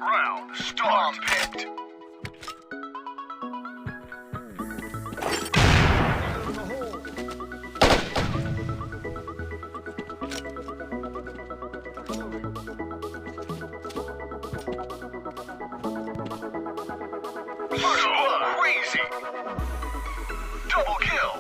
Round start. Picked. First blood. Crazy. Double kill.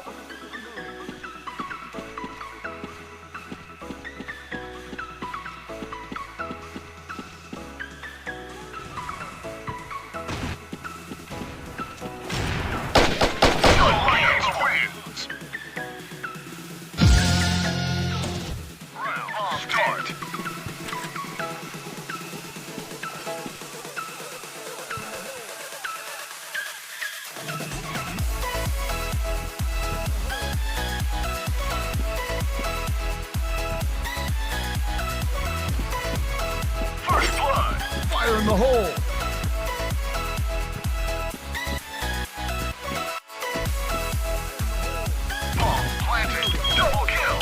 Fire in the hole. Bomb planted. Double kill.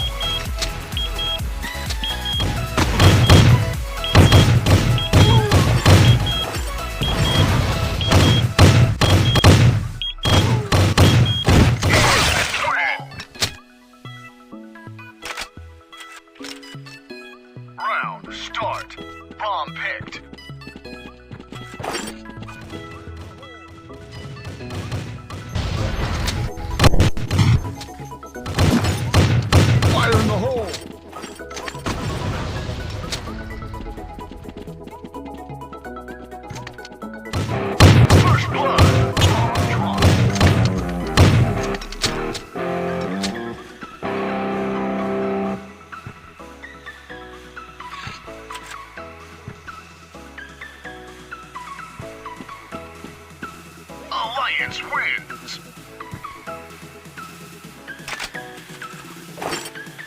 Round start. Bomb picked. Fire in the hole. First blood. Draw. Alliance wins.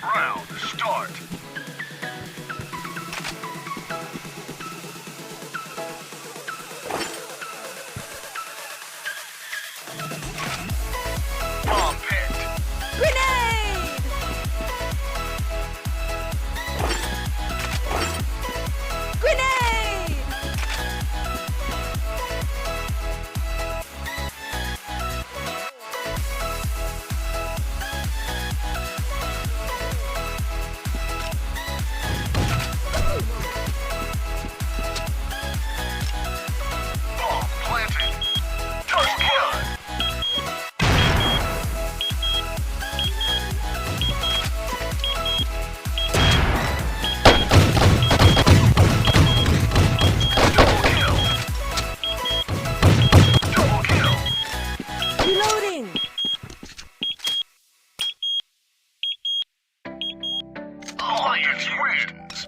Round start. Bomb picked. Grenade! Grenade! Bomb planted. Double kill. Double kill. Double kill. Reloading! Alliance wins.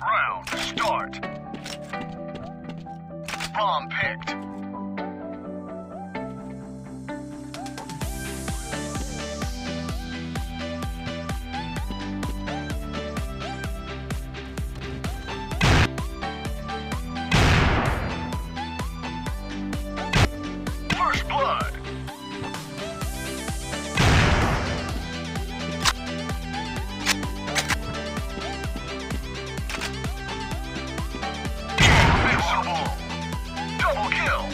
Round start. Bomb picked. First blood. Invincible. Double kill.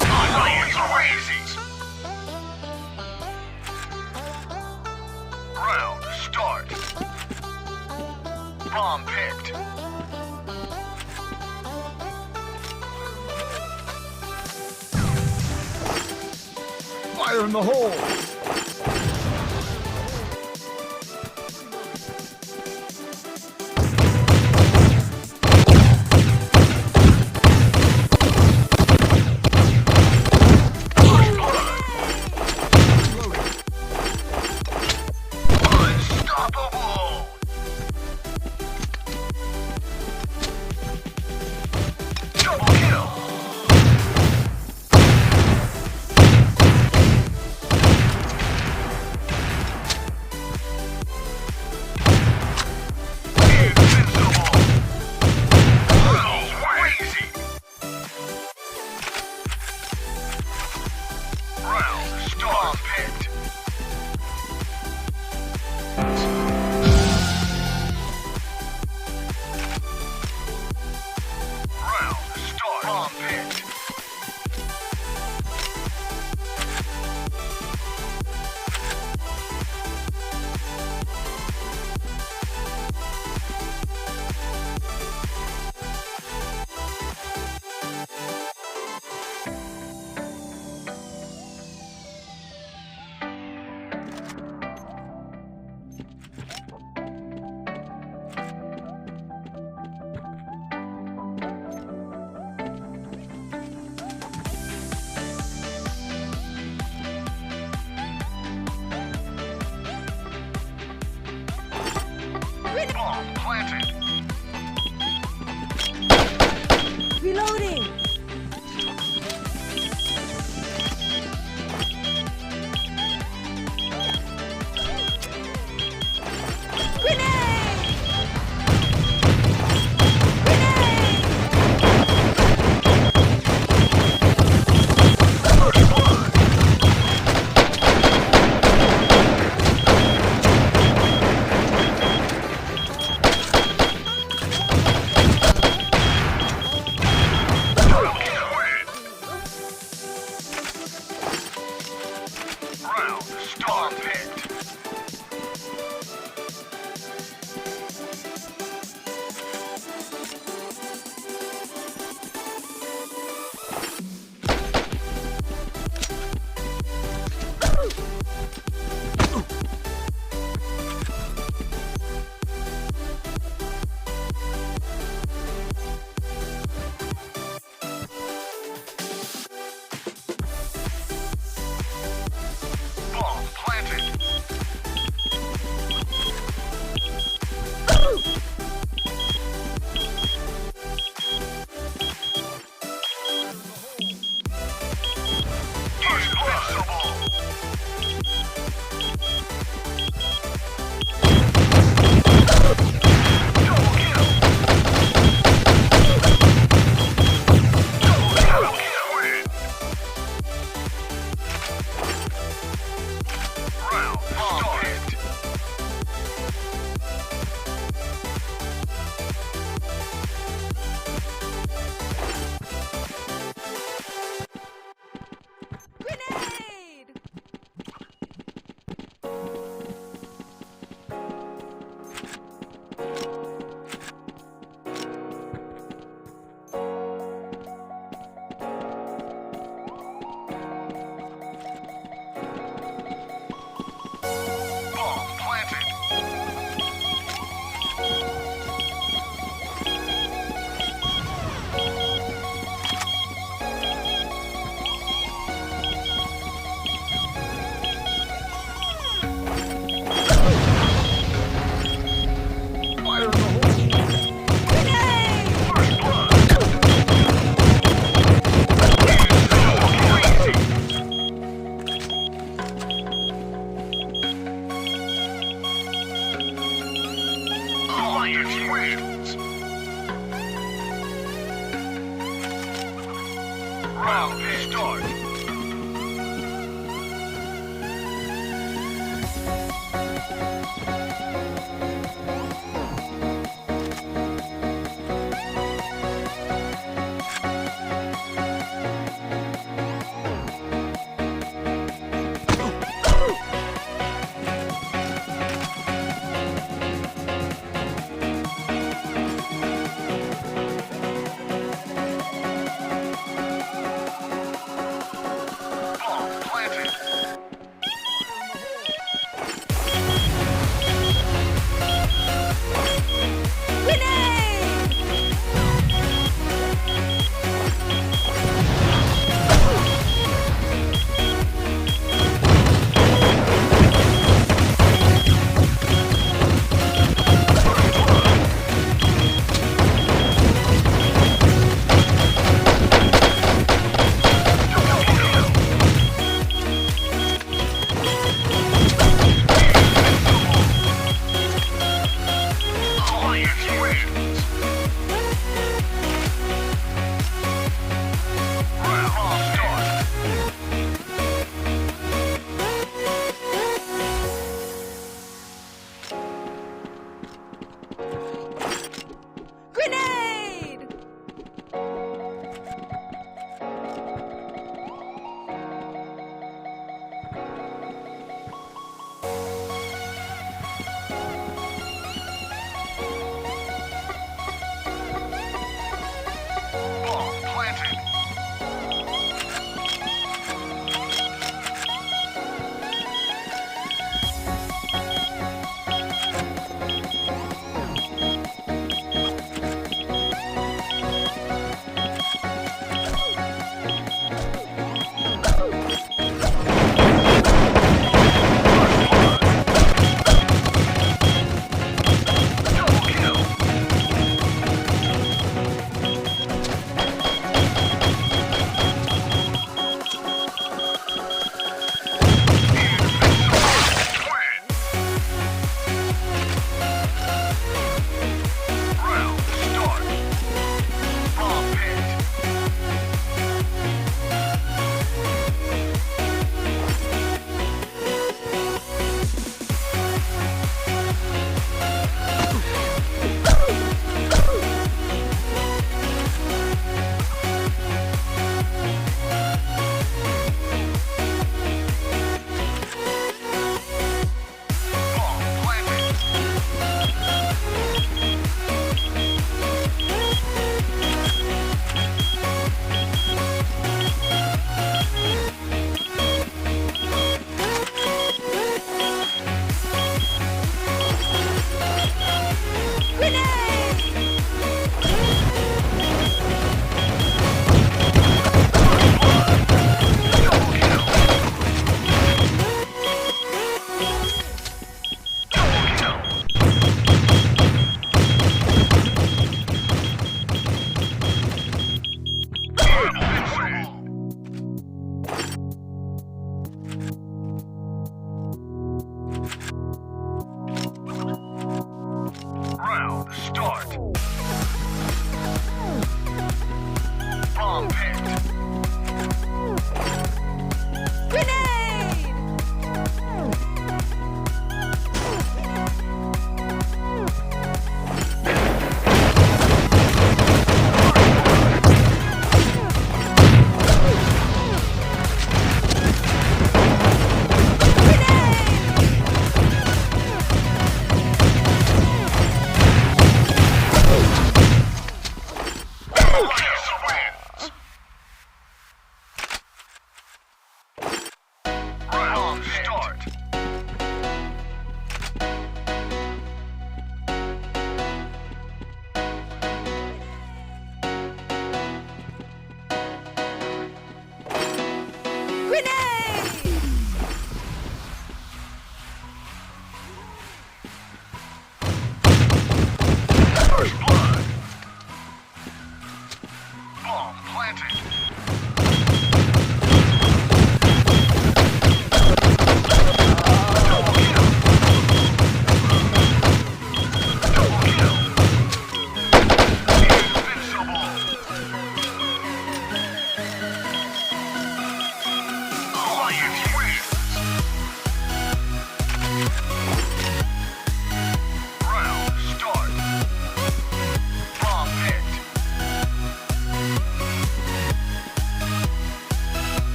Alliance crazy. Round start. Bomb picked. Fire in the hole. Unstoppable. Double kill. Star picked. Bomb planted. Invincible. Double kill. Double kill. Win. Round started. Grenade! Bomb planted. Fire in the hole! Grenade! First blood. Alliance wins. Round start. Bomb planted. Grenade!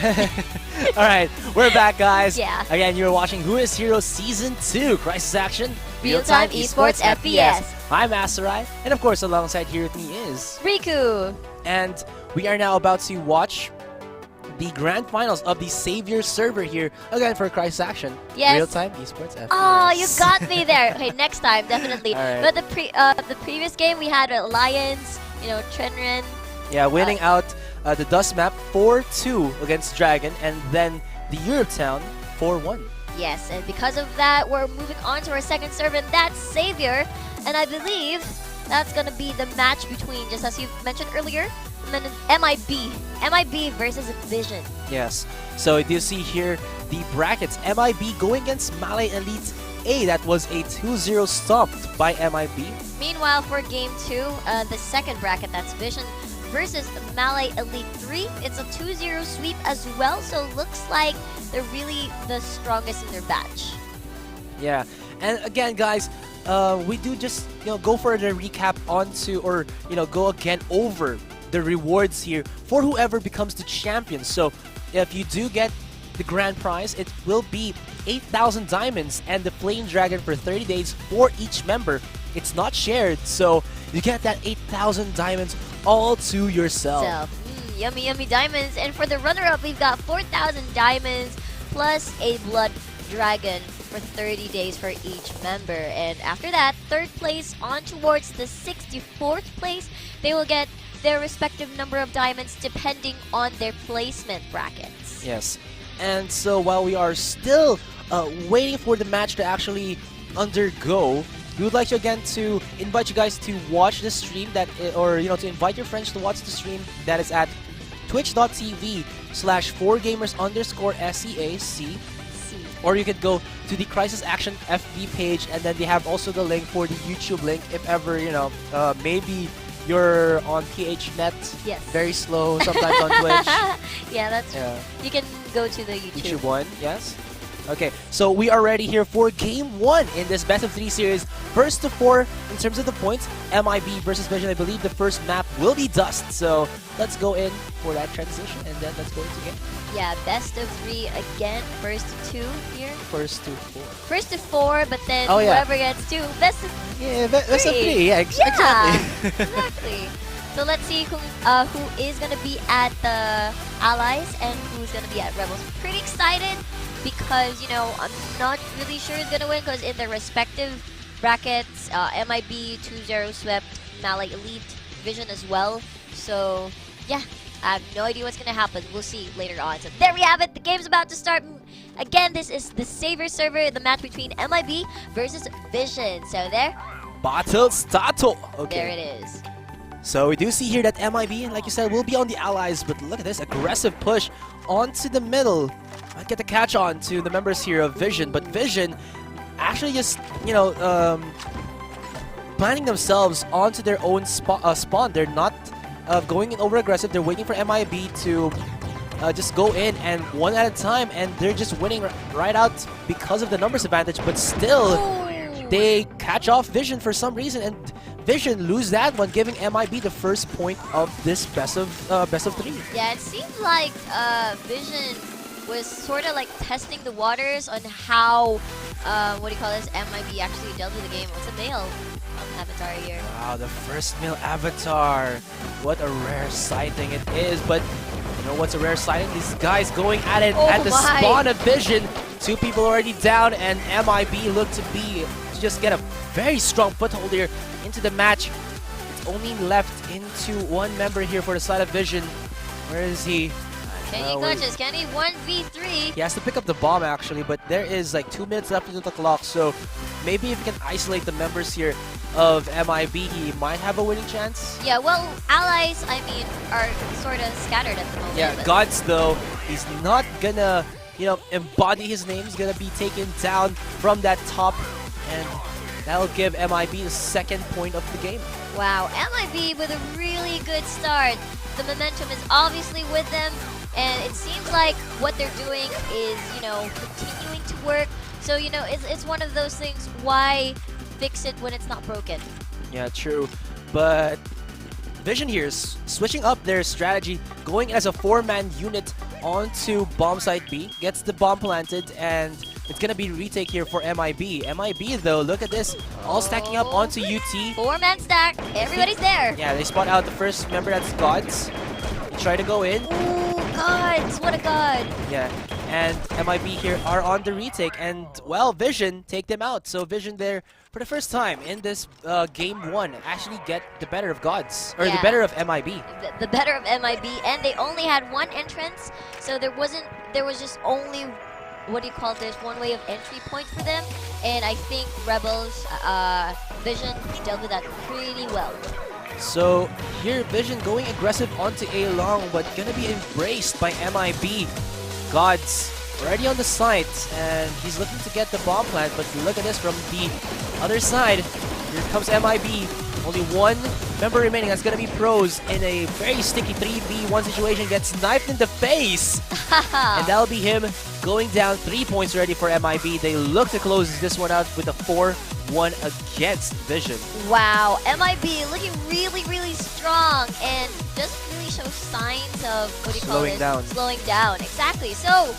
Alright, we're back, guys. Yeah. Again, you're watching Who is Hero Season 2, Crisis Action, Real-time esports FPS. I'm Asarai, and of course, alongside here with me is... Riku. And we are now about to watch the grand finals of the Savior server here, again for Crisis Action, Yes. Real-time esports FPS. Oh, you got me there. Okay, next time, definitely. Alright. But the previous game, we had Alliance, Trenren. Yeah, winning out the Dust map 4-2 against Dragon, and then the Europe Town 4-1. Yes, and because of that, we're moving on to our second server, and that's Savior. And I believe that's going to be the match between, just as you mentioned earlier, MIB versus VisioN. Yes, so you see here the brackets. MIB going against Malay Elite A. That was a 2-0 stomped by MIB. Meanwhile, for game 2, the second bracket, that's VisioN versus Malay Elite 3. It's a 2-0 sweep as well, so looks like they're really the strongest in their batch. Yeah, and again, guys, we do just go for the recap onto, or go again over the rewards here for whoever becomes the champion. So if you do get the grand prize, it will be 8,000 diamonds and the Flame Dragon for 30 days for each member. It's not shared, so you get that 8,000 diamonds all to yourself. Yummy, yummy diamonds. And for the runner-up, we've got 4,000 diamonds plus a Blood Dragon for 30 days for each member. And after that, third place on towards the 64th place. They will get their respective number of diamonds depending on their placement brackets. Yes, and so while we are still waiting for the match to actually undergo, we would like to again to invite you guys to watch the stream or to invite your friends to watch the stream that is at twitch.tv/4gamers_SEAC. Or you could go to the Crisis Action FB page, and then they have also the link for the YouTube link if ever maybe you're on PHNet. Yes. Very slow sometimes on Twitch. Yeah, that's true. You can go to the YouTube one, yes. Okay, so we are ready here for Game 1 in this Best of 3 series. First to 4 in terms of the points, MIB versus VisioN. I believe the first map will be Dust. So let's go in for that transition, and then let's go into game. Yeah, best of 3 again. First to 2 here. First to 4. First to 4, but then Oh, yeah. whoever gets 2. Best of Best of 3. Yeah, exactly. Exactly. So let's see who is going to be at the Allies and who's going to be at Rebels. Pretty excited because, I'm not really sure who's going to win because in their respective brackets, MIB 2-0 swept Malay Elite, VisioN as well. So, yeah, I have no idea what's going to happen. We'll see later on. So there we have it. The game's about to start. Again, this is the Savior server, the match between MIB versus VisioN. So there. Battle start. Okay. There it is. So we do see here that MIB, like you said, will be on the Allies, but look at this aggressive push onto the middle. Might get the catch on to the members here of VisioN, but VisioN actually just, planning themselves onto their own spawn. They're not going in over aggressive. They're waiting for MIB to just go in and one at a time, and they're just winning right out because of the numbers advantage, but still they catch off VisioN for some reason, and VisioN lose that one, giving MIB the first point of this best of 3. Yeah, it seemed like VisioN was sort of like testing the waters on how MIB actually dealt with the game. It's a male avatar here. Wow, the first male avatar. What a rare sighting it is, but you know what's a rare sighting? These guys going at it at the spawn of VisioN. 2 people already down, and MIB look to just get a very strong foothold here into the match. It's only left into one member here for the side of VisioN. Where is he? Can he clutches? Can he 1v3? He has to pick up the bomb actually, but there is like 2 minutes left into the clock, so maybe if he can isolate the members here of MIB, he might have a winning chance. Yeah, well, Allies, are sort of scattered at the moment. Yeah, Gods though, he's not gonna, embody his name. He's gonna be taken down from that top, and that'll give MIB the second point of the game. Wow, MIB with a really good start. The momentum is obviously with them, and it seems like what they're doing is, continuing to work. So, it's one of those things, why fix it when it's not broken? Yeah, true. But VisioN here is switching up their strategy, going as a 4-man unit onto bomb site B, gets the bomb planted, and it's gonna be retake here for MIB. MIB though, look at this, all stacking up onto UT. 4-man stack. Everybody's there. Yeah, they spot out the first member, that's Gods. They try to go in. Ooh, gods. What a god. Yeah, and MIB here are on the retake, and well, VisioN take them out. So VisioN there for the first time in this game 1 actually get the better of Gods, or the Yeah. better of MIB. The better of MIB, and they only had one entrance, so there was just only, what do you call this, one way of entry point for them, and I think Rebels, VisioN dealt with that pretty well. So here VisioN going aggressive onto A long, but gonna be embraced by MIB. Gods already on the site, and he's looking to get the bomb plant, but look at this from the other side. Here comes MIB. Only one member remaining. That's gonna be Pros in a very sticky 3v1 situation. Gets knifed in the face, and that'll be him going down. 3 points already for MIB. They look to close this one out with a 4-1 against VisioN. Wow, MIB looking really, really strong, and just really shows signs of, what do you call Slowing this? down. Slowing down, exactly. So,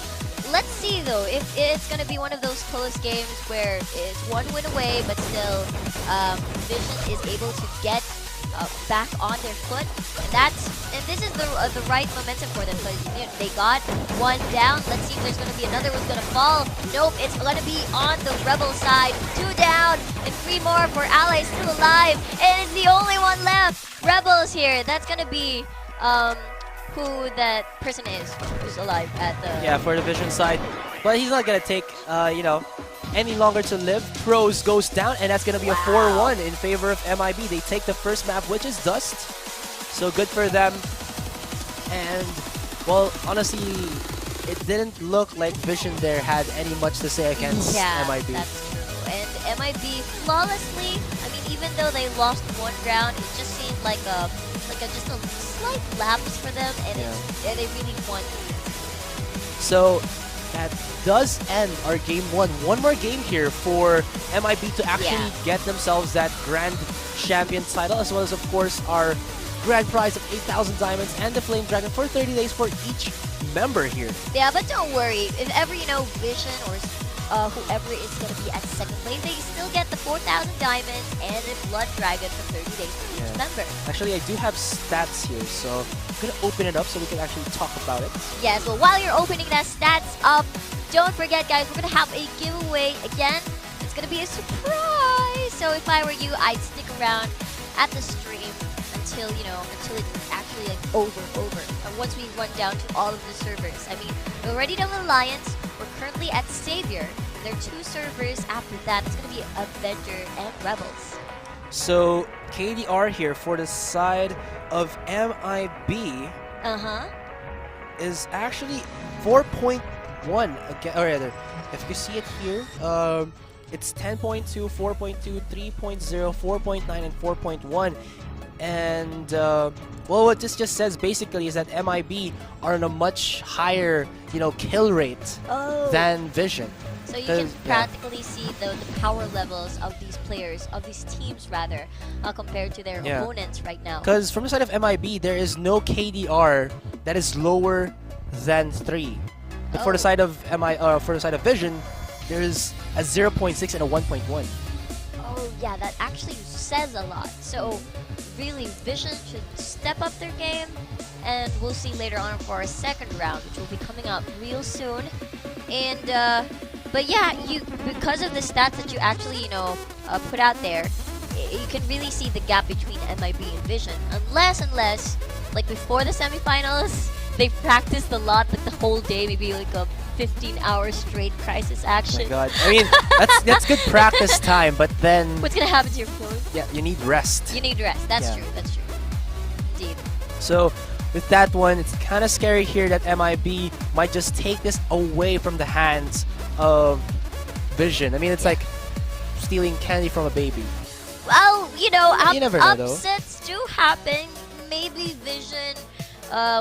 let's see though, if it's going to be one of those close games where it's one win away, but still VisioN is able to get back on their foot, and this is the right momentum for them, because they got one down. Let's see if there's going to be another one's going to fall. Nope, it's going to be on the Rebel side. 2 down and 3 more for Allies still alive, and it's the only one left. Rebels here. That's going to be who that person is who's alive at the... Yeah, for the VisioN side. But he's not going to take, any longer to live. Pros goes down, and that's going to be a 4-1 in favor of MIB. They take the first map, which is Dust. So good for them. And, well, honestly, it didn't look like VisioN there had any much to say against MIB. That's true. And MIB flawlessly, I mean, even though they lost one round, it just seemed like just a slight lapse for them, and they really won. So that does end our game 1. One more game here for MIB to actually get themselves that Grand Champion title, as well as, of course, our grand prize of 8,000 diamonds and the Flame Dragon for 30 days for each member here. Yeah, but don't worry. If ever, VisioN or whoever is going to be at second place, they still get the 4,000 diamonds and the Blood Dragon for 30 days for each member. Actually, I do have stats here, so I'm going to open it up so we can actually talk about it. Yeah, so while you're opening that stats up, don't forget, guys, we're going to have a giveaway again. It's going to be a surprise. So if I were you, I'd stick around at the stream until it's actually over. And once we run down to all of the servers. I mean, we're already done with Alliance. We're currently at Savior. There are 2 servers after that. It's going to be Avenger and Rebels. So KDR here for the side of MIB is actually 4.1 again, or rather, if you see it here, it's 10.2, 4.2, 3.0, 4.9, and 4.1. And well, what this just says basically is that MIB are on a much higher, kill rate than VisioN. So you can practically see the power levels of these players, of these teams rather, compared to their opponents right now. Because from the side of MIB, there is no KDR that is lower than 3. But for the side of VisioN, there is a 0.6 and a 1.1. Oh yeah, that actually says a lot. So really, VisioN should step up their game, and we'll see later on for our second round, which will be coming up real soon. And but yeah, because of the stats that you actually put out there, you can really see the gap between MIB and VisioN. Unless like before the semifinals, they practiced a lot, like the whole day, maybe like a 15-hour straight crisis action. Oh my god. I mean, that's good practice time, but then... What's gonna happen to your phone? Yeah, you need rest. You need rest. That's true. That's true. Indeed. So, with that one, it's kind of scary here that MIB might just take this away from the hands of VisioN. I mean, it's like stealing candy from a baby. Well, you never know, though. upsets do happen. Maybe VisioN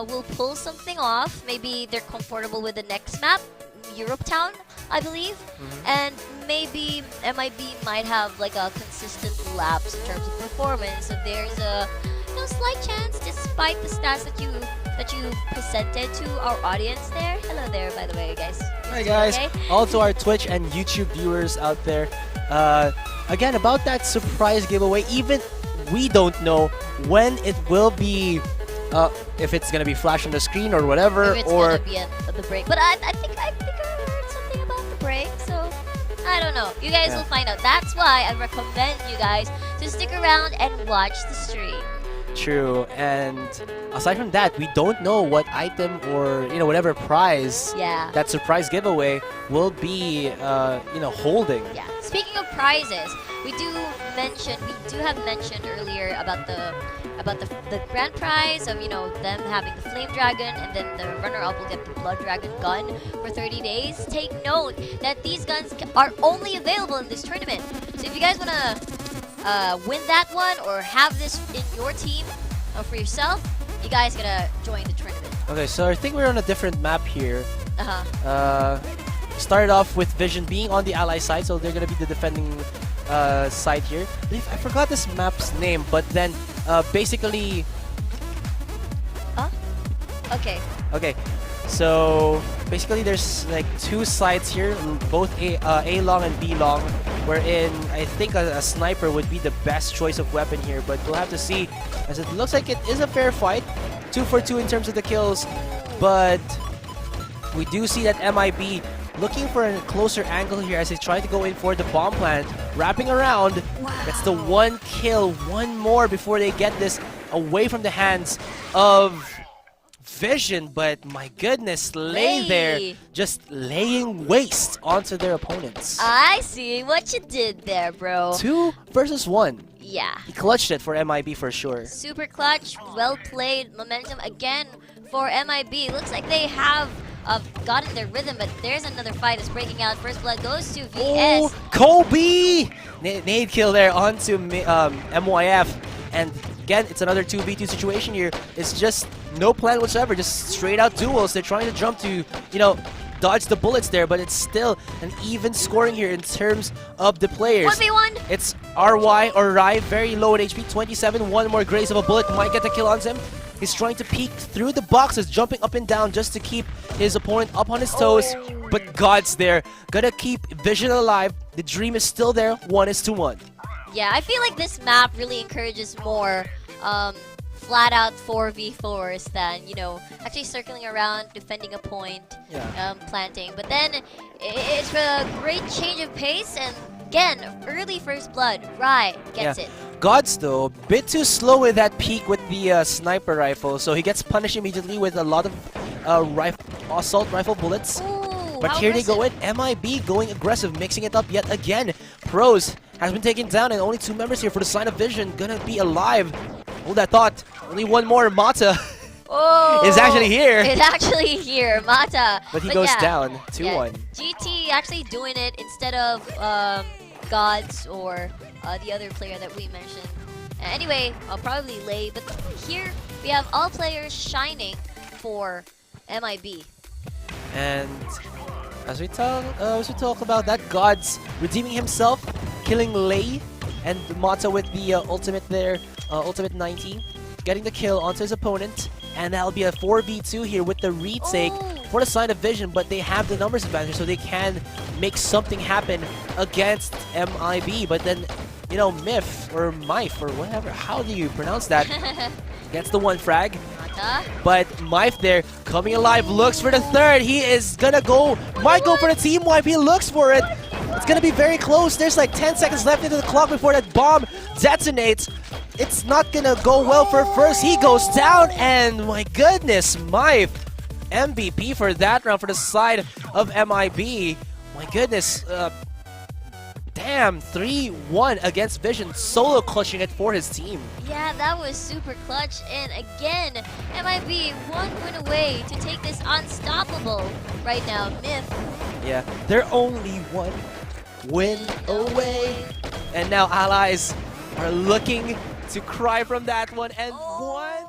will pull something off. Maybe they're comfortable with the next map, Europe Town, I believe. And maybe MIB might have like a consistent lapse in terms of performance. So there's a slight chance, despite the stats that you presented to our audience there. Hello there, by the way, guys. Hi guys, Okay? also our Twitch and YouTube viewers out there. Again, about that surprise giveaway, even we don't know when it will be, if it's gonna be flashed on the screen or whatever, Or it's or gonna be at the break. But I think I heard something about the break, so I don't know. You guys will find out. That's why I recommend you guys to stick around and watch the stream. true. And aside from that, we don't know what item or whatever prize Yeah. that surprise giveaway will be holding. Yeah. Speaking of prizes, we do have mentioned earlier about the grand prize of them having the flame dragon, and then the runner-up will get the blood dragon gun for 30 days. Take note that these guns are only available in this tournament. So if you guys wanna win that one or have this in your team for yourself, you guys gotta join the tournament. Okay, so I think we're on a different map here. Uh-huh. Started off with VisioN being on the ally side, so they're gonna be the defending side here. I forgot this map's name, but then basically, Okay. okay, so basically there's like two sides here, both A long and B long, wherein I think a sniper would be the best choice of weapon here, but we'll have to see, as it looks like it is a fair fight, 2 for 2 in terms of the kills, but we do see that MIB looking for a closer angle here as they try to go in for the bomb plant, wrapping around. That's the one kill, one more before they get this away from the hands of VisioN, but my goodness, Lay there, Lay. just laying waste onto their opponents. I see what you did there, bro. 2 versus 1. Yeah. He clutched it for MIB for sure. Super clutch, well played, momentum again for MIB. Looks like they have gotten their rhythm, but there's another fight that's breaking out. First blood goes to VS. Oh, Kobe! Nade kill there onto MYF. And again, it's another 2v2 situation here. It's just no plan whatsoever, just straight out duels. They're trying to jump to, dodge the bullets there, but it's still an even scoring here in terms of the players. 1v1. It's RY or Rai, very low at HP, 27. One more grace of a bullet might get the kill on him. He's trying to peek through the boxes, jumping up and down just to keep his opponent up on his toes. But God's there, gonna keep VisioN alive. The dream is still there, 1-1. Yeah, I feel like this map really encourages more flat out 4v4s than, actually circling around, defending a point, planting. But then it's a great change of pace, and again, early first blood. Rai gets it. Gods though, a bit too slow with that peek with the sniper rifle, so he gets punished immediately with a lot of assault rifle bullets. Ooh, But how here they go aggressive. in, MIB going aggressive, mixing it up yet again. Pros has been taken down, and only 2 members here for the side of VisioN, gonna be alive. Hold that thought, only one more, Mata Oh, is actually here. It's actually here, Mata. But he goes yeah, down, 2-1. GT actually doing it instead of Gods or the other player that we mentioned. Anyway, I'll probably Lay, but here we have all players shining for MIB. And as we talk about that, Gods redeeming himself, killing Lay, and Mata with the ultimate there, ultimate 90, getting the kill onto his opponent, and that'll be a 4v2 here with the retake for the side of VisioN, but they have the numbers advantage, so they can make something happen against MIB. But then, Myth or Myth or whatever, how do you pronounce that? Gets the 1 frag. Mata. But Myth there, coming alive, looks for the 3rd. He is gonna might go for the team wipe. He looks for it. It's gonna be very close. There's like 10 seconds left into the clock before that bomb detonates. It's not gonna go well for first. He goes down, and my goodness, Myth, MVP for that round for the side of MIB. My goodness, damn, 3-1 against VisioN, solo clutching it for his team. Yeah, that was super clutch. And again, MIB 1 win away to take this unstoppable right now. Myth. Yeah, they're only 1 win away. And now allies are looking to cry from that one, and one